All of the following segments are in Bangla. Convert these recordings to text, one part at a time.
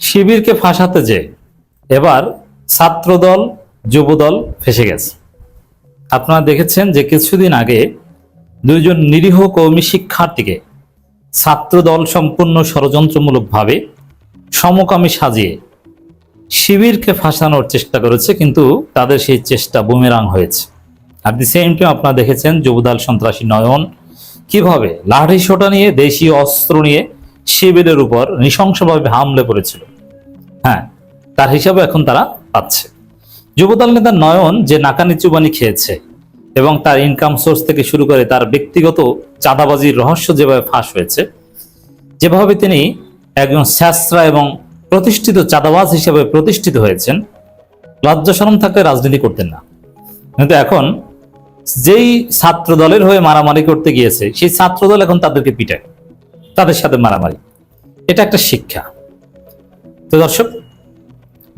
শিবিরকে ফাঁসাতে যে এবার ছাত্রদল যুবদল ফেঁসে গেছে। আপনারা দেখেছেন যে কিছুদিন আগে দুইজন নিরীহ কওমি শিক্ষার্থীকে ছাত্রদল সম্পূর্ণ ষড়যন্ত্রমূলকভাবে সমকামী সাজিয়ে শিবিরকে ফাঁসানোর চেষ্টা করেছে, কিন্তু তাদের সেই চেষ্টা বুমেরাং হয়েছে। আর দি সেম টাইম আপনারা দেখেছেন যুবদল সন্ত্রাসী নয়ন কিভাবে লাঠি সোটা নিয়ে দেশীয় অস্ত্র নিয়ে শিবিরের উপর নৃশংসভাবে হামলে করেছিল। হ্যাঁ, তার হিসাবে এখন তারা পাচ্ছে। যুবদল নেতা নয়ন যে নাকানি চুবানি খেয়েছে এবং তার ইনকাম সোর্স থেকে শুরু করে তার ব্যক্তিগত চাঁদাবাজির রহস্য যেভাবে ফাঁস হয়েছে, যেভাবে তিনি একজন স্যাসরা এবং প্রতিষ্ঠিত চাঁদাবাজ হিসেবে প্রতিষ্ঠিত হয়েছেন, লজ্জা শরম থাকলে রাজনীতি করতেন না। কিন্তু এখন যেই ছাত্র দলের হয়ে মারামারি করতে গিয়েছে সেই ছাত্রদল এখন তাদেরকে পিটায়, তাদের সাথে মারামারি। এটা একটা শিক্ষা। তো দর্শক,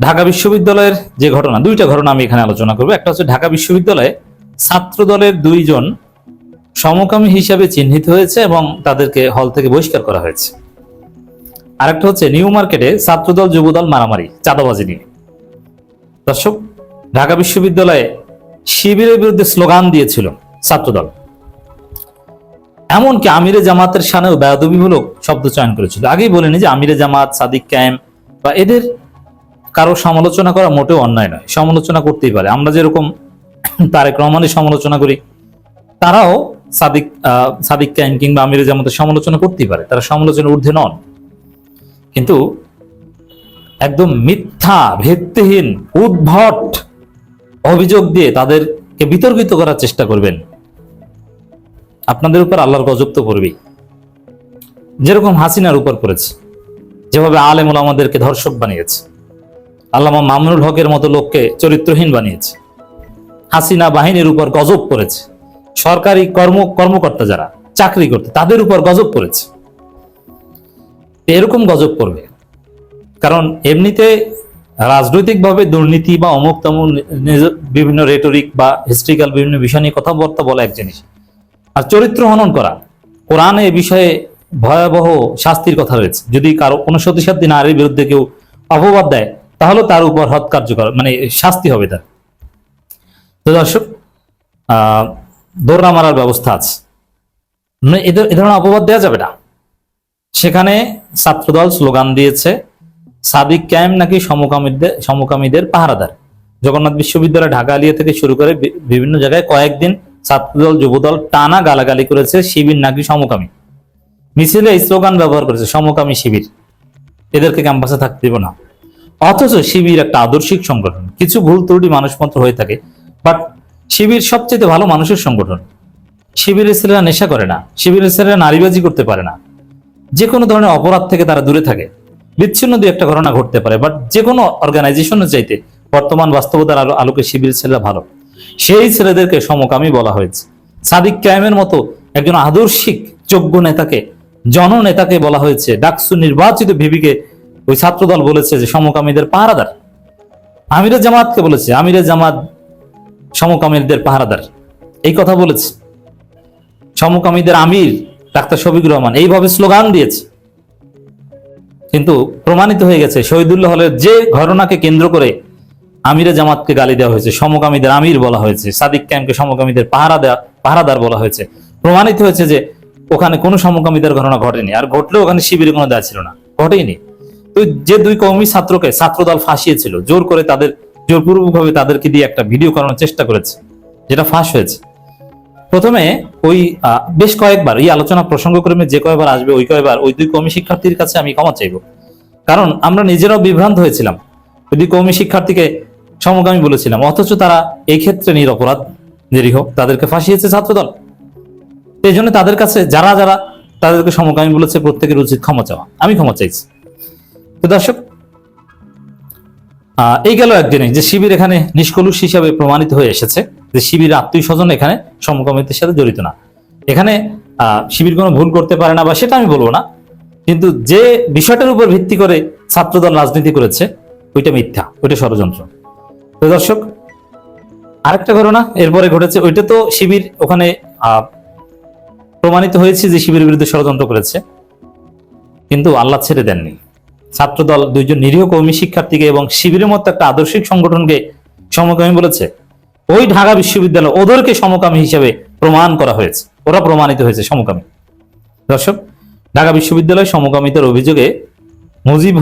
ঢাকা বিশ্ববিদ্যালয়ের যে ঘটনা, দুইটা ঘটনা আমি এখানে আলোচনা করবো। একটা হচ্ছে ঢাকা বিশ্ববিদ্যালয়ে ছাত্র দলের দুইজন সমকামী হিসাবে চিহ্নিত হয়েছে এবং তাদেরকে হল থেকে বহিষ্কার করা হয়েছে। আরেকটা হচ্ছে নিউ মার্কেটে ছাত্রদল যুবদল মারামারি চাঁদাবাজি নিয়ে। দর্শক, ঢাকা বিশ্ববিদ্যালয়ে শিবিরের বিরুদ্ধে স্লোগান দিয়েছিল ছাত্রদল, এমনকি আমিরে জামাতের সানেও বেয়াদবিমূলক শব্দ চয়ন করেছিল। আগেই বলিনি যে আমিরে জামাত, সাদিক কায়েম বা এদের কারো সমালোচনা করা মোটেও অন্যায় নয়, সমালোচনা করতেই পারে। আমরা যেরকম তারেক রহমানের সমালোচনা করি, তারাও সাদিক কায়েম কিংবা আমিরে জামাতের সমালোচনা করতেই পারে, তারা সমালোচনার ঊর্ধ্বে নন। কিন্তু একদম মিথ্যা, ভিত্তিহীন, উদ্ভট অভিযোগ দিয়ে তাদেরকে বিতর্কিত করার চেষ্টা করবেন, আপনাদের উপর আল্লাহর গজব তো পড়বেই। যেরকম হাসিনার উপর পড়েছে, যেভাবে আলেম ওলামাদেরকে ধর্ষক বানিয়েছে, আল্লামা মামুনুল হকের মতো লোককে চরিত্রহীন বানিয়েছে, হাসিনা বাহিনীর উপর গজব পড়েছে, সরকারি কর্মকর্তা যারা চাকরি করতে তাদের উপর গজব পড়েছে। এরকম গজব পড়বে, কারণ এমনিতে রাজনৈতিকভাবে দুর্নীতি বা অমুক তমুক বিভিন্ন রেটরিক বা হিস্ট্রিক্যাল বিভিন্ন বিষয় নিয়ে কথাবার্তা বলা এক জিনিস, আর চরিত্র হনন করা, কোরআনে এ বিষয়ে ভয়াবহ শাস্তির কথা রয়েছে। যদি কারো কোনো সতীসাধ্যী নারীর বিরুদ্ধে কেউ অপবাদ দেয়, তাহলে তার উপর হৎ কার্যকর মানে শাস্তি হবে তার। তো দর্শক, দৌড়া মারার ব্যবস্থা আছে, এ ধরনের অপবাদ দেওয়া যাবে না। সেখানে ছাত্রদল স্লোগান দিয়েছে সাদিক কায়েম নাকি সমকামীদের পাহারাদার। জগন্নাথ বিশ্ববিদ্যালয় ঢাকা আলিয়া থেকে শুরু করে বিভিন্ন জায়গায় কয়েকদিন ছাত্রদল যুবদল টানা গালাগালি করেছে শিবির নাকি সমকামী। মিছিলে এই স্লোগান ব্যবহার করেছে সমকামী শিবির, এদেরকে ক্যাম্পাসে থাকতে দিব না। অথচ শিবির একটা আদর্শিক সংগঠন, কিছু ভুল ত্রুটি মানুষ মাত্র হয়ে থাকে, বাট শিবির সবচেয়ে ভালো মানুষের সংগঠন। শিবিরের ছেলেরা নেশা করে না, শিবিরের ছেলেরা নারীবাজি করতে পারে না, যে কোনো ধরনের অপরাধ থেকে তারা দূরে থাকে। বিচ্ছিন্ন দুই একটা ঘটনা ঘটতে পারে, বাট যে কোনো অর্গানাইজেশনের চাইতে বর্তমান বাস্তবতার আলোকে শিবিরের ছেলেরা ভালো। সেই ছেলেদেরকে সমকামী বলা হয়েছে। সাদিক কায়েমের মতো একজন আদর্শিক যোগ্য নেতাকে, জননেতাকে বলা হয়েছে, ডাকসু নির্বাচিত ভিবিকে ওই ছাত্রদল বলেছে যে সমকামীদের পাহারাদার। আমিরে জামাতকে বলেছে আমিরে জামাত সমকামীদের পাহারাদার, এই কথা বলেছে। সমকামীদের আমির ডাক্তার শফিকুর রহমান এইভাবে স্লোগান দিয়েছে। কিন্তু প্রমাণিত হয়ে গেছে শহীদুল্লাহ হলের যে ঘটনাকে কেন্দ্র করে আমিরে জামাতকে গালি দেওয়া হয়েছে, সমকামীদের আমির বলা হয়েছে, সাদিক কায়েমকে সমকামীদের পাহারাদার বলা হয়েছে, প্রমাণিত হয়েছে যে ওখানে কোনো সমকামীদের ঘটনা ঘটেনি। আর ঘটলেও ওখানে শিবিরের কোনো দায় ছিল না, ঘটেইনি। তো যে দুই কওমি ছাত্রকে ছাত্রদল ফাঁসিয়েছিল, জোর করে জোরপূর্বকভাবে তাদেরকে দিয়ে একটা ভিডিও করানোর চেষ্টা করেছে, যেটা ফাঁস হয়েছে। প্রথমে ওই বেশ কয়েকবার এই আলোচনা প্রসঙ্গক্রমে যে কয়েকবার আসবে ওই কয়েকবার ওই দুই কওমি শিক্ষার্থীর কাছে আমি ক্ষমা চাইব, কারণ আমরা নিজেরাও বিভ্রান্ত হয়েছিলাম। ওই দুই কওমি শিক্ষার্থীকে সমকামী বলেছিলাম, অথচ তারা এই ক্ষেত্রে নিরপরাধ, নিরীহ, তাদেরকে ফাঁসিয়েছে ছাত্রদল। এই জন্য তাদের কাছে যারা যারা তাদেরকে সমকামী বলেছে প্রত্যেকের উচিত ক্ষমা চাওয়া। আমি ক্ষমা চাইছি। তো দর্শক, এই গেল একদিনে যে শিবির এখানে নিষ্কলুষ হিসাবে প্রমাণিত হয়ে এসেছে যে শিবির আত্মীয় স্বজন এখানে সমকামীদের সাথে জড়িত না। এখানে শিবির কোনো ভুল করতে পারে না বা সেটা আমি বলবো না, কিন্তু যে বিষয়টার উপর ভিত্তি করে ছাত্রদল রাজনীতি করেছে ওইটা মিথ্যা, ওইটা ষড়যন্ত্র। তো দর্শক, আরেকটা ঘটনা এরপরে ঘটেছে, ওইটা তো শিবির ওখানে প্রমাণিত হয়েছে যে শিবিরের বিরুদ্ধে ষড়যন্ত্র করেছে, কিন্তু আল্লাহ ছেড়ে দেননি। ছাত্রদল দুইজন নিরীহ কর্মী শিক্ষার্থীকে এবং শিবিরের মতো একটা আদর্শিক সংগঠনকে সমকামী বলেছে, ওই ঢাকা বিশ্ববিদ্যালয় ওদেরকে সমকামী হিসেবে প্রমাণ করা হয়েছে, ওরা প্রমাণিত হয়েছে সমকামী। দর্শক, ঢাকা বিশ্ববিদ্যালয় সমকামিতার অভিযোগে মুজিব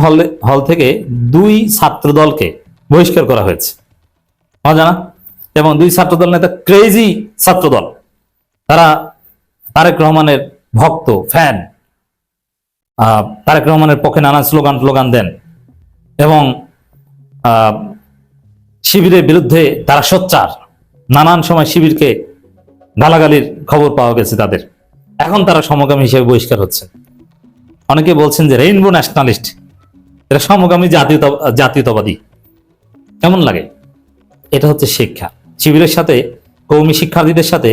হল থেকে 2 ছাত্রদলকে বহিষ্কার করা হয়েছে, জানা। এবং 2 ছাত্রদল নেতা ক্রেজি ছাত্রদল, তারা তারেক রহমানের ভক্ত, ফ্যান, তারেক রহমানের পক্ষে নানা স্লোগান দেন এবং শিবিরের বিরুদ্ধে তারা সোচ্চার। নানান সময় শিবিরকে গালাগালির খবর পাওয়া গেছে তাদের। এখন তারা সমকামী হিসেবে বহিষ্কার হচ্ছে। অনেকে বলছেন যে রেইনবো ন্যাশনালিস্ট, এরা সমকামী জাতীয়তাবাদী। কেমন লাগে? এটা হচ্ছে শিক্ষা। শিবিরের সাথে, কওমি শিক্ষার্থীদের সাথে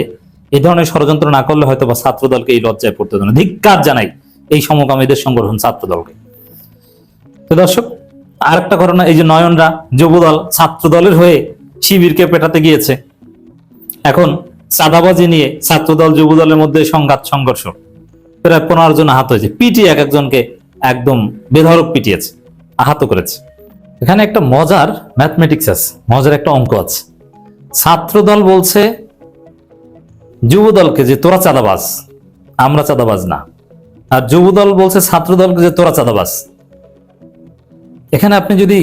এই ধরনের ষড়যন্ত্র না করলে হয়তো বা ছাত্রদলকে এই লজ্জায় পড়তে হতো না। ধিক্কার জানাই এই সমকামীদের সংগঠন ছাত্রদলকে। তো দর্শক, আরেকটা ঘটনা, এই যে নয়নরা যুবদল ছাত্রদলের হয়ে শিবিরকে পেটাতে গিয়েছে। এখন চাঁদাবাজি নিয়ে ছাত্রদল যুবদলের মধ্যে সংঘর্ষ, প্রায় 15 জন আহত হয়েছে। পিটিয়ে এক একজনকে একদম বেধড়ক পিটিয়েছে, আহত করেছে। এখানে একটা মজার ম্যাথমেটিক্স আছে, মজার একটা অঙ্ক আছে। ছাত্রদল বলছে যুবদলকে যে তোরা চাঁদাবাজ, আমরা চাঁদাবাজ না। আর যুবদল বলছে ছাত্রদলকে যে তোরা চাঁদাবাজ। এখানে আপনি যদি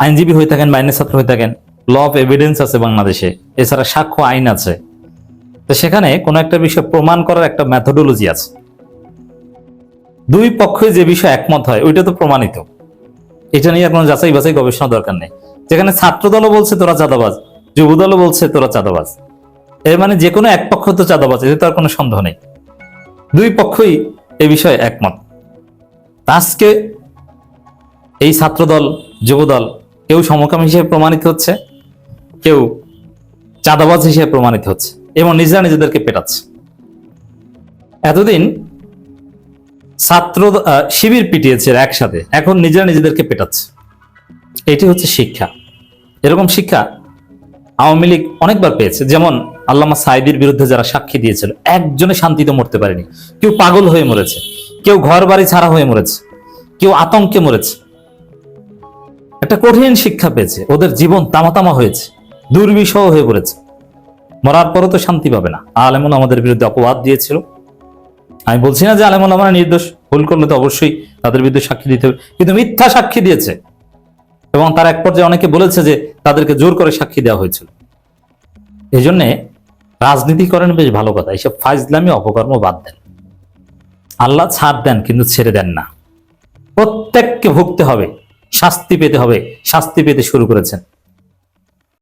আইনজীবী হয়ে থাকেন বা আইনের ছাত্র হয়ে থাকেন, ল অফ এভিডেন্স আছে বাংলাদেশে, এছাড়া সাক্ষ্য আইন আছে, তো সেখানে কোনো একটা বিষয় প্রমাণ করার একটা মেথোডোলজি আছে। 2 পক্ষে যে বিষয় একমত হয় ওইটা তো প্রমাণিত, এটা নিয়ে কোনো যাচাই বাছাই গবেষণা দরকার নেই। যেখানে ছাত্রদলও বলছে তোরা চাঁদাবাজ, যুবদলও বলছে তোরা চাঁদাবাজ, এর মানে যে কোনো এক পক্ষ তো চাঁদাবাজ, এতে তো আর কোনো সন্দেহ নেই। 2 পক্ষই এ বিষয়ে একমত। আজকে এই ছাত্রদল যুবদল কেউ সমকামী হিসেবে প্রমাণিত হচ্ছে, কেউ চাঁদাবাজ হিসেবে প্রমাণিত হচ্ছে এবং নিজেরা নিজেদেরকে পেটাচ্ছে। এতদিন শিবির পিটিয়েছে একসাথে, এখন নিজেরা নিজেদেরকে পেটাচ্ছে। এটি হচ্ছে শিক্ষা। এরকম শিক্ষা আওয়ামী লীগ অনেকবার পেয়েছে। যেমন আল্লামা সাইদির বিরুদ্ধে যারা সাক্ষী দিয়েছিল, একজনে শান্তিতে মরতে পারেনি। কেউ পাগল হয়ে মরেছে, কেউ ঘর বাড়ি ছাড়া হয়ে মরেছে, কেউ আতঙ্কে মরেছে। একটা কঠিন শিক্ষা পেয়েছে, ওদের জীবন তামাতামা হয়েছে, দুর্বিষহ হয়ে পড়েছে। মরার পরও তো শান্তি পাবে না। আলেমুল আমাদের বিরুদ্ধে অপবাদ দিয়েছিল। আমি বলছি না যে আলেমুল আমরা নির্দোষ, ভুল করলে তো অবশ্যই তাদের বিরুদ্ধে সাক্ষী দিতে হবে, কিন্তু মিথ্যা সাক্ষী দিয়েছে এবং তার এক পর্যায়ে অনেকে বলেছে যে তাদেরকে জোর করে সাক্ষী দেওয়া হয়েছিল। এই জন্যে রাজনীতি করেন বেশ ভালো কথা, এইসব ফাইজলামি অপকর্ম বাদ দেন। আল্লাহ ছাড় দেন কিন্তু ছেড়ে দেন না। প্রত্যেককে ভুগতে হবে, শাস্তি পেতে হবে, শাস্তি পেতে শুরু করেছেন।